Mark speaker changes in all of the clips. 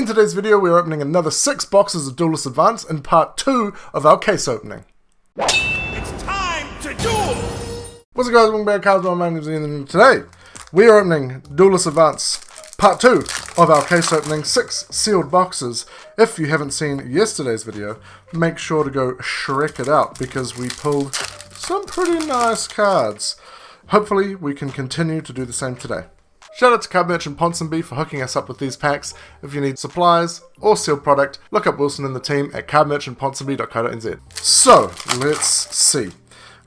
Speaker 1: In today's video, we're opening another 6 boxes of Duelist Advance in part 2 of our case opening.
Speaker 2: It's time to duel!
Speaker 1: What's up guys, welcome back to CardSpot. My name is Ian, and today we are opening Duelist Advance part 2 of our case opening, 6 sealed boxes. If you haven't seen yesterday's video, make sure to go Shrek it out because we pulled some pretty nice cards. Hopefully we can continue to do the same today. Shout out to Card Merchant Ponsonby for hooking us up with these packs. If you need supplies or sealed product, look up Wilson and the team at cardmerchantponsonby.co.nz. So, let's see.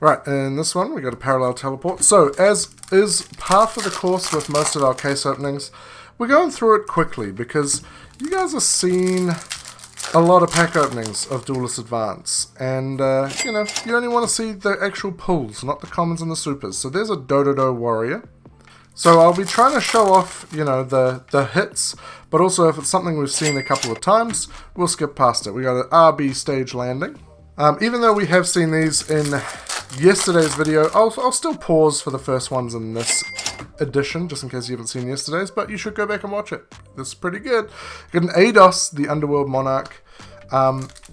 Speaker 1: Right, in this one we got a parallel teleport. So, as is par for the course with most of our case openings, we're going through it quickly because you guys have seen a lot of pack openings of Duelist Advance. And, you know, you only want to see the actual pulls, not the commons and the supers. So there's a Dododo Warrior. So I'll be trying to show off, you know, the hits, but also if it's something we've seen a couple of times, we'll skip past it. We got an RB stage landing. Even though we have seen these in yesterday's video, I'll still pause for the first ones in this edition, just in case you haven't seen yesterday's, but you should go back and watch it. This is pretty good. Got an Ados, the Underworld Monarch.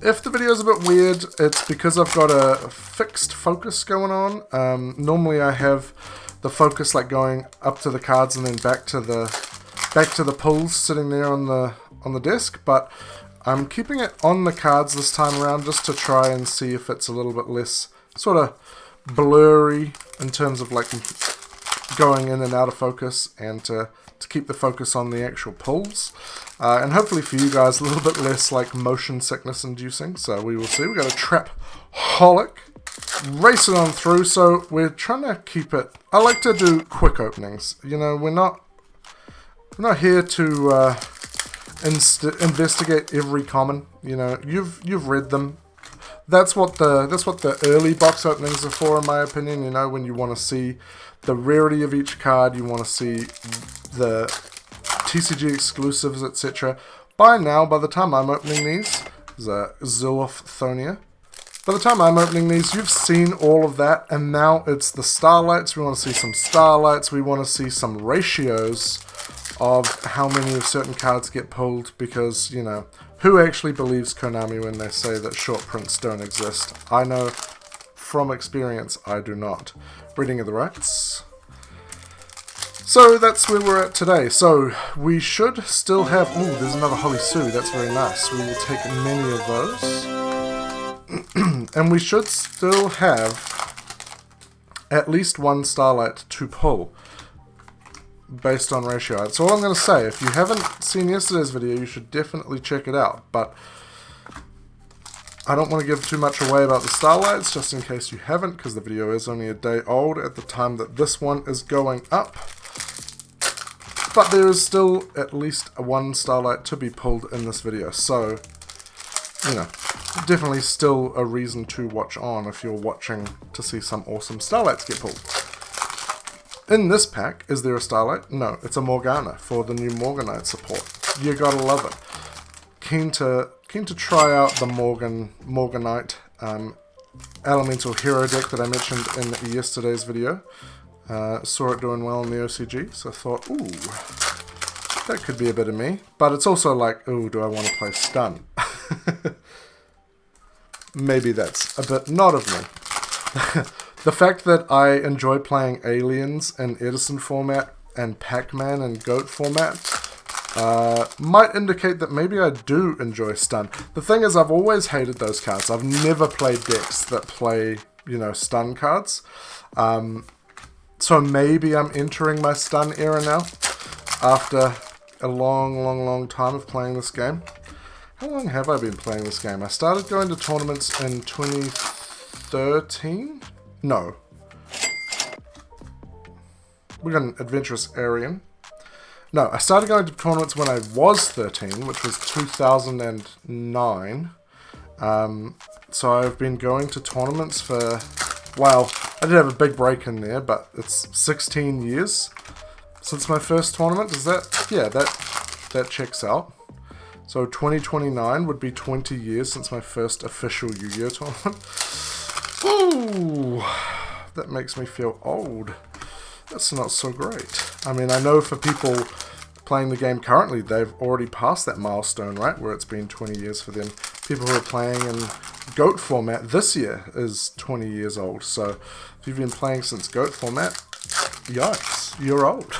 Speaker 1: If the video's a bit weird, it's because I've got a fixed focus going on. Normally I have the focus like going up to the cards and then back to the pulls sitting there on the desk, but I'm keeping it on the cards this time around just to try and see if it's a little bit less sort of blurry in terms of like going in and out of focus, and to keep the focus on the actual pulls, and hopefully for you guys a little bit less like motion sickness inducing. So we will see. We got a Trap-holic. Racing on through, so we're trying to keep it. I like to do quick openings. You know, we're not here to investigate every common. You know, you've read them. That's what the early box openings are for, in my opinion. You know, when you want to see the rarity of each card, you want to see the TCG exclusives, etc. By now, by the time I'm opening these, there's a Zoophthonia. By the time I'm opening these, you've seen all of that, and now it's the Starlights. We want to see some Starlights. We want to see some ratios of how many of certain cards get pulled, because, you know, who actually believes Konami when they say that short prints don't exist? I know from experience I do not. Reading of the rights. So that's where we're at today. So we should still have... Ooh, there's another Holy Sue. That's very nice. We will take many of those. And we should still have at least one Starlight to pull based on ratio. That's all I'm going to say. If you haven't seen yesterday's video, you should definitely check it out. But I don't want to give too much away about the Starlights, just in case you haven't, because the video is only a day old at the time that this one is going up. But there is still at least one Starlight to be pulled in this video. So, you know, definitely still a reason to watch on if you're watching to see some awesome Starlights get pulled. In this pack, is there a Starlight? No, it's a Morgana for the new Morganite support. You gotta love it. Keen to try out the Morganite Elemental Hero deck that I mentioned in yesterday's video. Saw it doing well in the OCG, so I thought, ooh, that could be a bit of me. But it's also like, ooh, do I want to play Stun? Maybe that's a bit not of me. The fact that I enjoy playing Aliens in Edison format and Pac-Man in Goat format might indicate that maybe I do enjoy Stun. The thing is, I've always hated those cards. I've never played decks that play, you know, Stun cards. So maybe I'm entering my Stun era now after a long time of playing this game. How long have I been playing this game? I started going to tournaments in 2013? No. We got an Adventurous Aryan. No, I started going to tournaments when I was 13, which was 2009. So I've been going to tournaments for... Well, I did have a big break in there, but it's 16 years since my first tournament. Is that... Yeah, that checks out. So 2029 would be 20 years since my first official Yugioh tournament. Ooh, that makes me feel old. That's not so great. I mean, I know for people playing the game currently, they've already passed that milestone, right? Where it's been 20 years for them. People who are playing in GOAT format this year is 20 years old. So if you've been playing since GOAT format, yikes, you're old.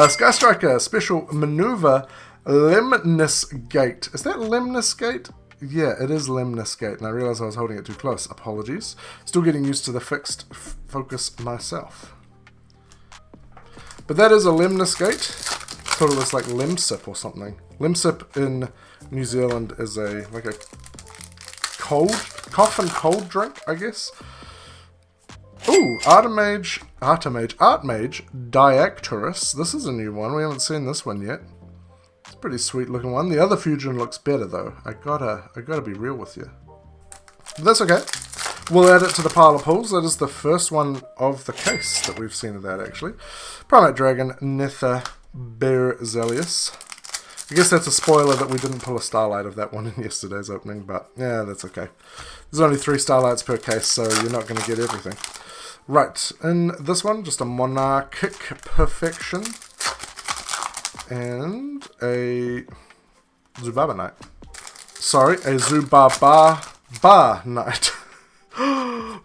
Speaker 1: Sky Striker Special Maneuver Lemnis Gate. Is that Lemnis Gate? Yeah, it is Lemnis Gate, and I realised I was holding it too close. Apologies. Still getting used to the fixed focus myself. But that is a Lemnis Gate. Thought it was like Lemsip or something. Lemsip in New Zealand is a cough and cold drink, I guess. Ooh, Artmage Diacturus. This is a new one. We haven't seen this one yet. It's a pretty sweet looking one. The other fusion looks better though. I gotta be real with you. But that's okay. We'll add it to the pile of pulls. That is the first one of the case that we've seen of that actually. Primate Dragon Nether Berzelius. I guess that's a spoiler that we didn't pull a Starlight of that one in yesterday's opening, but yeah, that's okay. There's only 3 Starlights per case, so you're not going to get everything. Right, in this one, just a Monarchic Perfection and a Zubaba Knight. Sorry, a Zubaba Knight.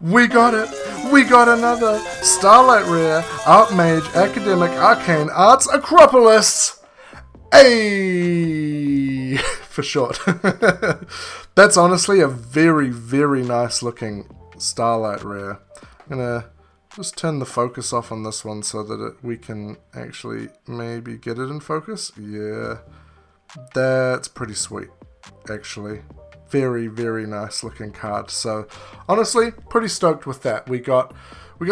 Speaker 1: We got it! We got another Starlight Rare, Artmage, Academic, Arcane, Arts, Acropolis! Ay! For short. That's honestly a very, very nice looking Starlight Rare. I'm going to just turn the focus off on this one so that we can actually maybe get it in focus. Yeah, that's pretty sweet, actually. Very, very nice looking card. So honestly, pretty stoked with that. We got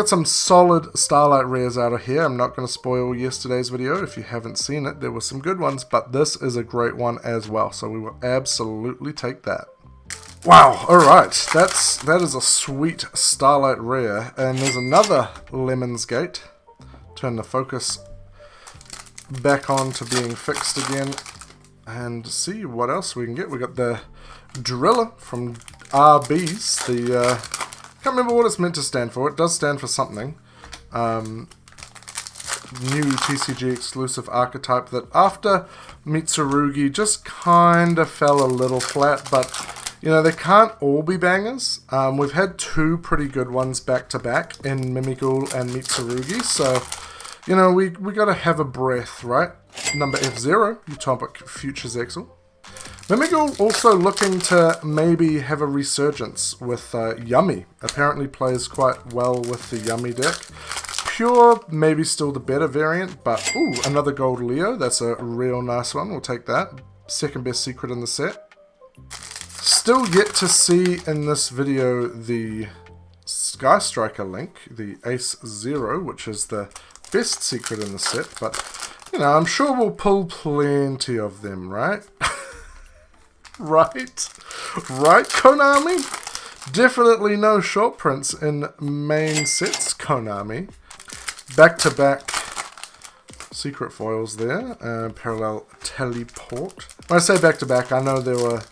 Speaker 1: some solid Starlight Rares out of here. I'm not going to spoil yesterday's video. If you haven't seen it, there were some good ones, but this is a great one as well. So we will absolutely take that. Wow, alright, that is a sweet Starlight Rare. And there's another Lemons Gate. Turn the focus back on to being fixed again. And see what else we can get. We got the Driller from RBs. Can't remember what it's meant to stand for. It does stand for something. New TCG exclusive archetype that after Mitsurugi just kind of fell a little flat, but you know, they can't all be bangers. We've had 2 pretty good ones back to back in Mimighoul and Mitsurugi, so you know, we gotta have a breath, right? Number F0, Utopic Futures Exile. Mimighoul also looking to maybe have a resurgence with Yummy. Apparently plays quite well with the Yummy deck. Pure, maybe still the better variant, but ooh, another Gold Leo. That's a real nice one. We'll take that. Second best secret in the set. Still yet to see in this video the Sky Striker link, the Ace Zero, which is the best secret in the set, but you know, I'm sure we'll pull plenty of them, right? Right, Konami? Definitely no short prints in main sets, Konami. Back-to-back secret foils there, parallel teleport. When I say back-to-back, I know there were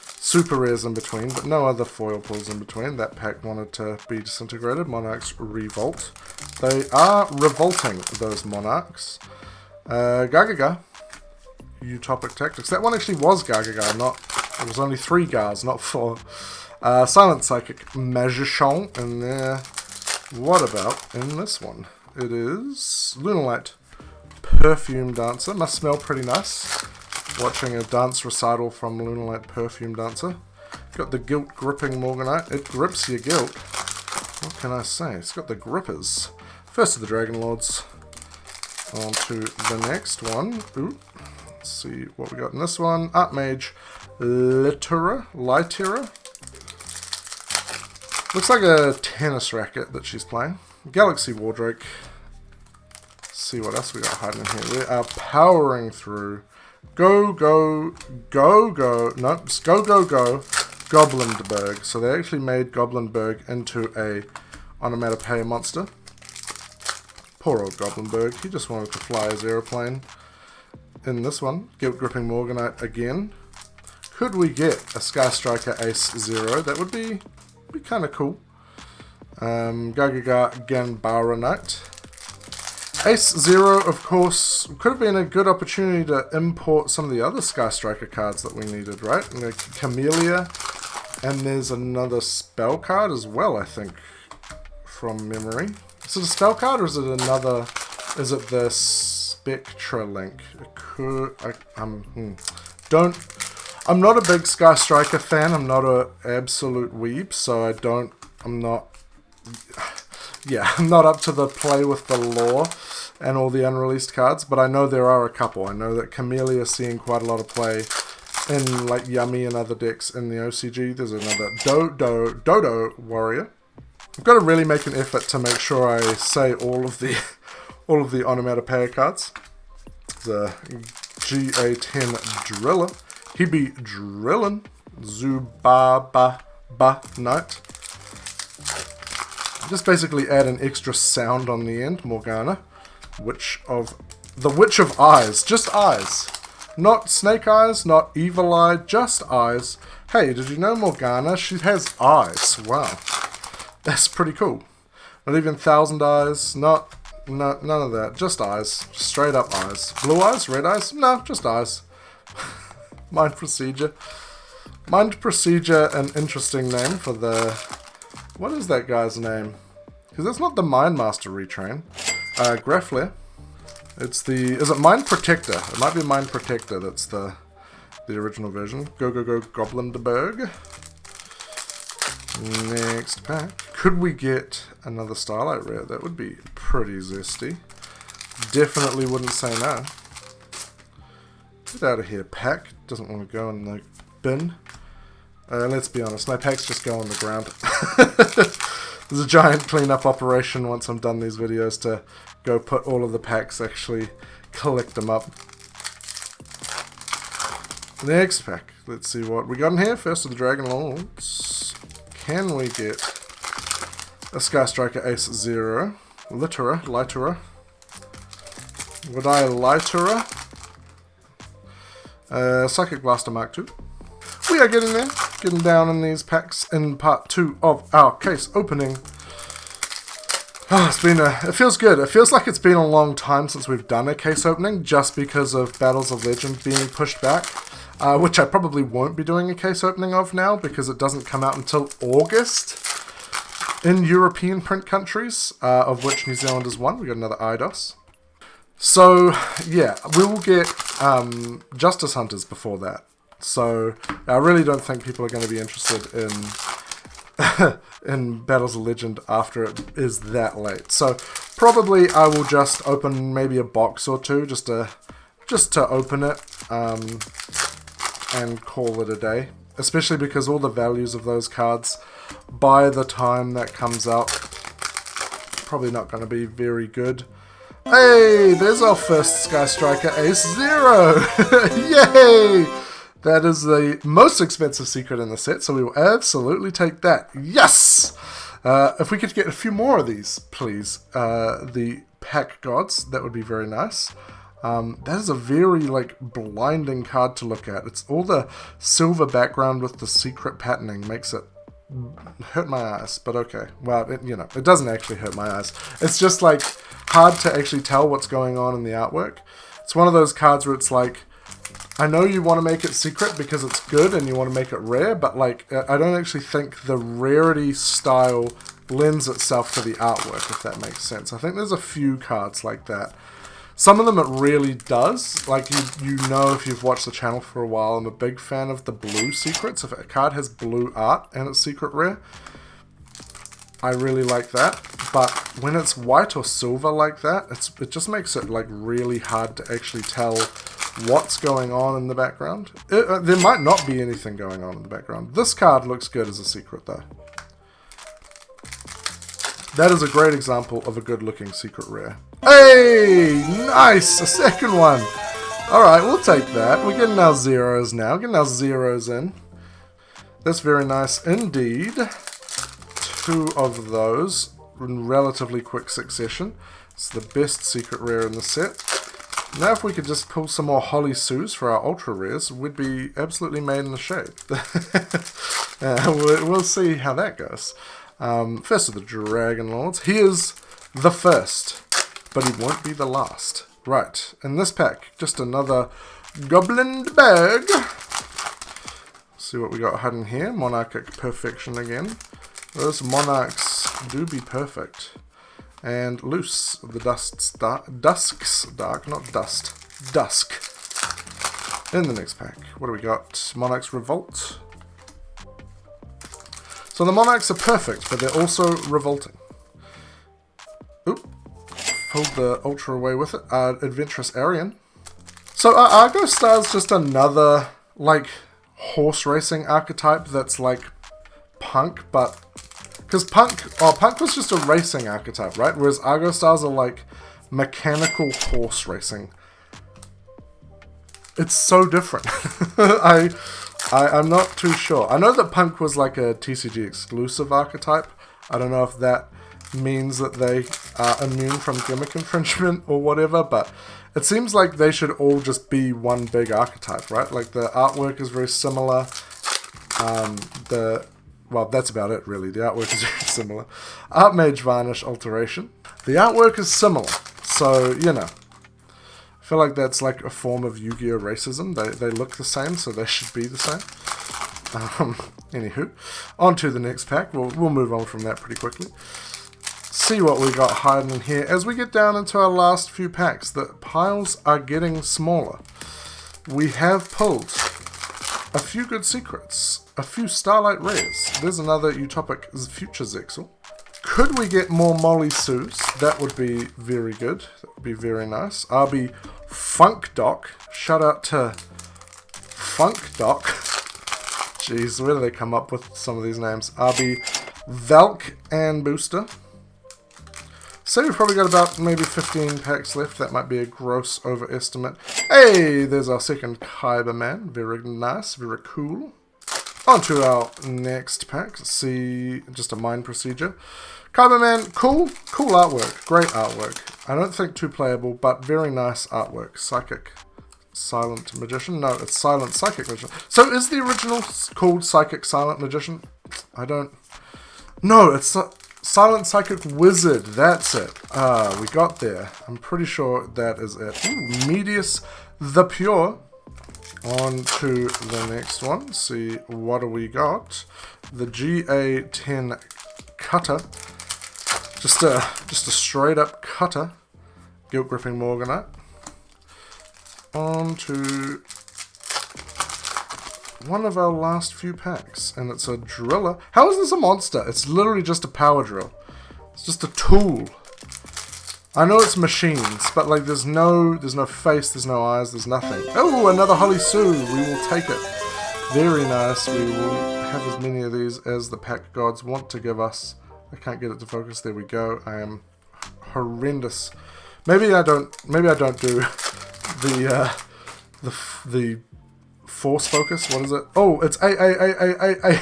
Speaker 1: super rares in between, but no other foil pulls in between. That pack wanted to be disintegrated. Monarchs revolt. They are revolting, those Monarchs. Gagaga. Utopic Tactics. That one actually was Gagaga, not... It was only 3 Gars, not 4. Silent Psychic Magician in there. What about in this one? It is Lunalight Perfume Dancer. Must smell pretty nice. Watching a dance recital from Lunalight Perfume Dancer. Got the Guilt Gripping Morganite. It grips your guilt. What can I say? It's got the grippers. First of the Dragon Lords. On to the next one. Ooh. Let's see what we got in this one. Artmage Lytera. Looks like a tennis racket that she's playing. Galaxy Wardrake. Let's see what else we got hiding in here. We are powering through. Go. Nope, just go. Goblinberg. So they actually made Goblinberg into a onomatopoeia monster. Poor old Goblinberg. He just wanted to fly his aeroplane. In this one, Guilt Gripping Morganite again. Could we get a Sky Striker Ace Zero? That would be kind of cool. Gagaga Ganbara Knight. Ace Zero, of course, could have been a good opportunity to import some of the other Sky Striker cards that we needed, right? Camellia, and there's another spell card as well, I think, from memory. Is it a spell card or is it another? Is it the Spectra Link? It could. I'm not a big Sky Striker fan. I'm not an absolute weeb, so I'm not up to the play with the lore and all the unreleased cards, but I know there are a couple. I know that Camellia is seeing quite a lot of play in like Yummy and other decks in the OCG. There's another Dodo Warrior. I've got to really make an effort to make sure I say all of the onomatopoeia cards. The GA10 Driller. He be drillin'. Zubaba Knight. Just basically add an extra sound on the end. Morgana. The Witch of Eyes. Just eyes. Not snake eyes, not evil eye, just eyes. Hey, did you know Morgana? She has eyes. Wow. That's pretty cool. Not even 1,000 eyes. None of that. Just eyes. Straight up eyes. Blue eyes? Red eyes? No, just eyes. Mind Procedure. Mind Procedure, an interesting name for the... What is that guy's name? Because it's not the Mind Master retrain. Graffler. It's the... Is it Mind Protector? It might be Mind Protector that's the original version. Go Goblinderberg. Next pack. Could we get another Starlight rare? That would be pretty zesty. Definitely wouldn't say no. Get out of here, pack. Doesn't want to go in the bin. Let's be honest, my packs just go on the ground. There's a giant cleanup operation once I'm done these videos to go put all of the packs, actually collect them up. Next pack. Let's see what we got in here. First of the Dragon Lords. Can we get a Sky Striker Ace Zero? Litera. Would I Litera? Psychic Blaster Mark II. We are getting there. Getting down in these packs in part 2 of our case opening. Oh, it feels good. It feels like it's been a long time since we've done a case opening, just because of Battles of Legend being pushed back. Which I probably won't be doing a case opening of now, because it doesn't come out until August in European print countries, of which New Zealand is one. We got another IDOS. So, yeah, we will get Justice Hunters before that. So, I really don't think people are going to be interested in in Battles of Legend after it is that late. So, probably I will just open maybe a box or two, just to open it, and call it a day. Especially because all the values of those cards, by the time that comes out, probably not going to be very good. Hey, there's our first Sky Striker Ace Zero! Yay! That is the most expensive secret in the set, so we will absolutely take that. Yes! If we could get a few more of these, please. The Pack Gods, that would be very nice. That is a very, blinding card to look at. It's all the silver background with the secret patterning makes it hurt my eyes, but okay. Well, it doesn't actually hurt my eyes. It's just, hard to actually tell what's going on in the artwork. It's one of those cards where it's I know you want to make it secret because it's good and you want to make it rare, but, I don't actually think the rarity style lends itself to the artwork, if that makes sense. I think there's a few cards like that. Some of them it really does. You know, if you've watched the channel for a while, I'm a big fan of the blue secrets. If a card has blue art and it's secret rare, I really like that. But when it's white or silver like that, it just makes it really hard to actually tell what's going on in the background. There might not be anything going on in the background. This card looks good as a secret though. That is a great example of a good looking secret rare. Hey! Nice! A second one! Alright, we'll take that. We're getting our zeros now. Getting our zeros in. That's very nice indeed. 2 of those in relatively quick succession. It's the best secret rare in the set. Now if we could just pull some more Holly Sues for our ultra rares, we'd be absolutely made in the shade. We'll see how that goes. First of the Dragon Lords. Here's the first but he won't be the last. Right, in this pack, just another Goblin bag. See what we got hidden here. Monarchic Perfection again. Those Monarchs do be perfect. And Loose, the Dusk's Dark, not Dust, Dusk. In the next pack, what do we got? Monarch's Revolt. So the Monarchs are perfect, but they're also revolting. Oop. Pulled the Ultra away with it. Adventurous Aryan. So Argo Star's just another, like, horse racing archetype that's like Punk, but... Because Punk was just a racing archetype, right? Whereas Argo Stars are like mechanical horse racing. It's so different. I'm not too sure. I know that Punk was like a TCG exclusive archetype. I don't know if that means that they are immune from gimmick infringement or whatever, but it seems like they should all just be one big archetype, right? Like the artwork is very similar. Well, that's about it really. The artwork is very similar. Archmage Varnish Alteration. The artwork is similar, so you know. I feel like that's like a form of Yu-Gi-Oh! Racism. They look the same, so they should be the same. Anywho, on to the next pack. We'll move on from that pretty quickly. See what we got hiding in here. As we get down into our last few packs, the piles are getting smaller. We have pulled a few good secrets, a few Starlight rares. There's another Utopic Future Zexal. Could we get more Molly Sues? That would be very good. That would be very nice. RB Funk Doc. Shout out to Funk Doc. Jeez, where do they come up with some of these names? RB Valk and Booster. So we've probably got about maybe 15 packs left. That might be a gross overestimate. Hey, there's our second Kyberman. Very nice, very cool. On to our next pack. Let's see, just a mind procedure. Kyberman, cool artwork, great artwork. I don't think too playable, but very nice artwork. Psychic Silent Magician. No, it's Silent Psychic Magician. So is the original called Psychic Silent Magician? I don't... No, it's... Silent Psychic Wizard, that's it. We got there. I'm pretty sure that is it. Ooh, Medius the Pure. On to the next one. See, what do we got? The GA10 Cutter. Just a straight up cutter. Guilt Gripping Morganite. On to one of our last few packs, and it's a driller. How is this a monster? It's literally just a power drill. It's just a tool. I know it's machines, but like there's no face, there's no eyes, there's nothing. Oh, another Holly Sue. We will take it. Very nice. We will have as many of these as the pack gods want to give us. I can't get it to focus. There we go. I am horrendous. Maybe I don't do the force focus. What is it? Oh, it's A.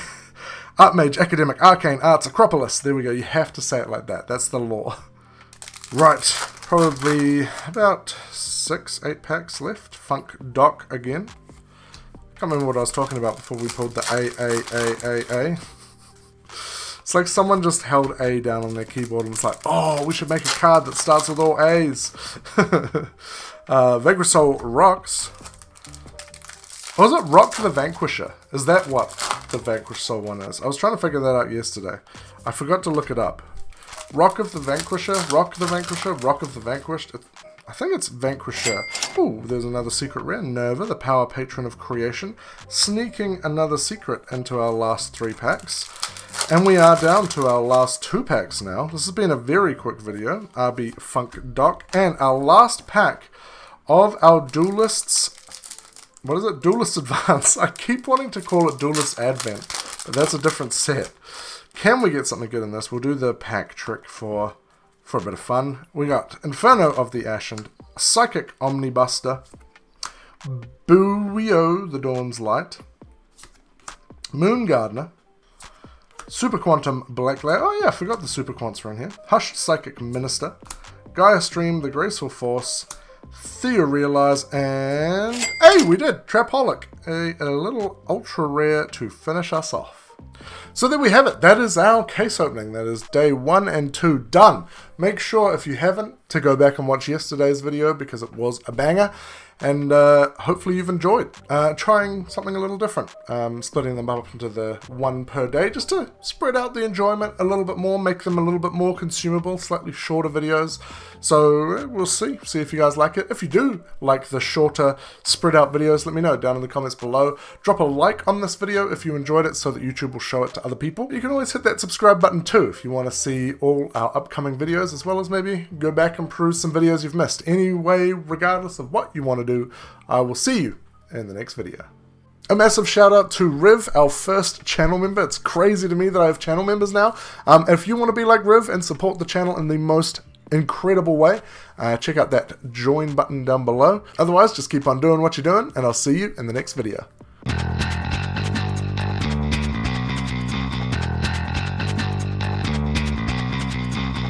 Speaker 1: Archmage, Academic, Arcane, Arts, Acropolis. There we go. You have to say it like that. That's the law. Right. Probably about 6-8 packs left. Funk Doc again. Can't remember what I was talking about before we pulled the A. It's like someone just held A down on their keyboard and was like, oh, we should make a card that starts with all A's. Vegrasol Rocks. Was it Rock the Vanquisher? Is that what the Vanquish Soul one is? I was trying to figure that out yesterday. I forgot to look it up. Rock of the Vanquisher? Rock the Vanquisher? Rock of the Vanquished? I think it's Vanquisher. Ooh, there's another secret rare. Nerva, the Power Patron of Creation. Sneaking another secret into our last 3 packs. And we are down to our last 2 packs now. This has been a very quick video. RB Funk Doc. And our last pack of our Duelists... What is it? Duelist Advance. I keep wanting to call it Duelist Advent, but that's a different set. Can we get something good in this? We'll do the pack trick for a bit of fun. We got Inferno of the Ashen, Psychic Omnibuster, Yugioh, the Dawn's Light, Moon Gardener, Super Quantum Blackglare. Oh yeah, I forgot the Super Quants were in here. Hushed Psychic Minister, Gaia Stream, the Graceful Force, Theorealize, and hey, we did Trapaholic, a little ultra rare to finish us off. So there we have it. That is our case opening. That is day 1 and 2 done. Make sure, if you haven't, to go back and watch yesterday's video because it was a banger. And hopefully you've enjoyed trying something a little different, splitting them up into the 1 per day, just to spread out the enjoyment a little bit more, make them a little bit more consumable, slightly shorter videos. So we'll see if you guys like it. If you do like the shorter, spread out videos, let me know down in the comments below. Drop a like on this video if you enjoyed it so that YouTube will show it to other people. You can always hit that subscribe button too if you want to see all our upcoming videos, as well as maybe go back and peruse some videos you've missed. Anyway, regardless of what you want to do, I will see you in the next video. A massive shout out to Riv, our first channel member. It's crazy to me that I have channel members now. If you want to be like Riv and support the channel in the most incredible way, check out that join button down below. Otherwise, just keep on doing what you're doing, and I'll see you in the next video.